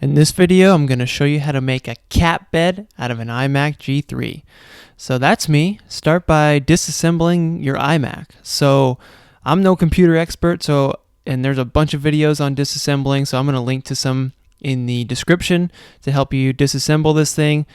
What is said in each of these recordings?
In this video, I'm going to show you how to make a cat bed out of an iMac G3. So that's me. Start by disassembling your iMac. So I'm no computer expert, and there's a bunch of videos on disassembling, so I'm going to link to some in the description to help you disassemble this thing.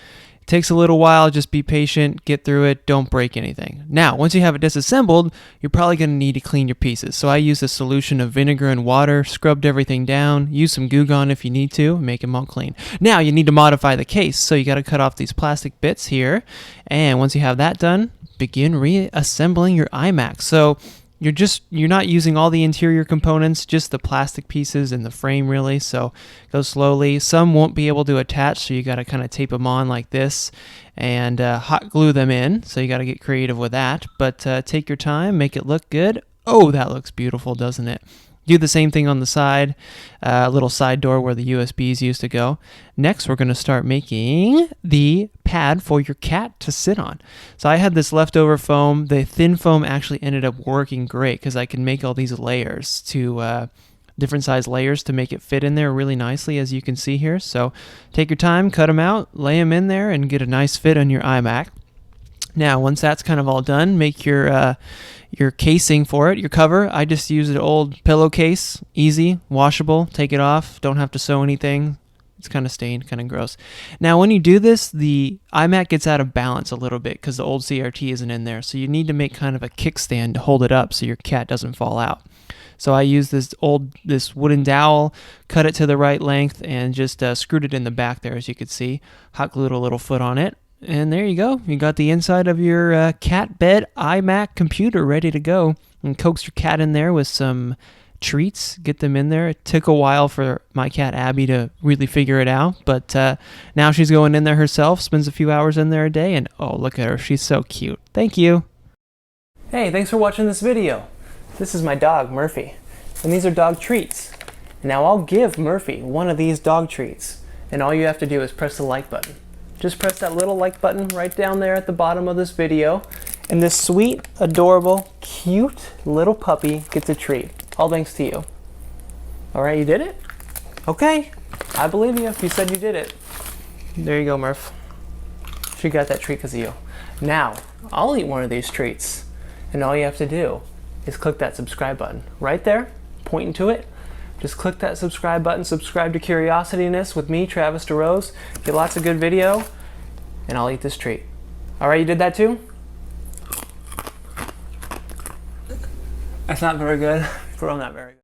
It takes a little while, just be patient, get through it, don't break anything. Now, once you have it disassembled, you're probably going to need to clean your pieces. So I used a solution of vinegar and water, scrubbed everything down, use some Goo Gone if you need to, make them all clean. Now, you need to modify the case, so you got to cut off these plastic bits here, and once you have that done, begin reassembling your iMac. So you're not using all the interior components, just the plastic pieces and the frame really, so go slowly. Some won't be able to attach, so you got to kind of tape them on like this and hot glue them in, so you got to get creative with that, but take your time, make it look good. Oh, that looks beautiful, doesn't it? Do the same thing on the side, a little side door where the USBs used to go. Next, we're going to start making the pad for your cat to sit on. So I had this leftover foam. The thin foam actually ended up working great because I can make all these layers to different size layers to make it fit in there really nicely, as you can see here. So take your time, cut them out, lay them in there, and get a nice fit on your iMac. Now, once that's kind of all done, make your casing for it, your cover. I just use an old pillowcase, easy, washable, take it off, don't have to sew anything. It's kind of stained, kind of gross. Now, when you do this, the iMac gets out of balance a little bit because the old CRT isn't in there, so you need to make kind of a kickstand to hold it up so your cat doesn't fall out. So I used this wooden dowel, cut it to the right length, and just screwed it in the back there, as you could see. Hot glued a little foot on it. And there you go. You got the inside of your cat bed iMac computer ready to go. And coax your cat in there with some treats. Get them in there. It took a while for my cat Abby to really figure it out. But now she's going in there herself. Spends a few hours in there a day. And oh, look at her. She's so cute. Thank you. Hey, thanks for watching this video. This is my dog, Murphy. And these are dog treats. Now I'll give Murphy one of these dog treats. And all you have to do is press the like button. Just press that little like button right down there at the bottom of this video, and this sweet, adorable, cute little puppy gets a treat. All thanks to you. Alright, you did it? Okay, I believe you if you said you did it. There you go, Murph. She got that treat because of you. Now, I'll eat one of these treats, and all you have to do is click that subscribe button right there, pointing to it. Just click that subscribe button, subscribe to Curiosityness with me, Travis DeRose. Get lots of good video, and I'll eat this treat. All right, you did that too? That's not very good. For real, not very good.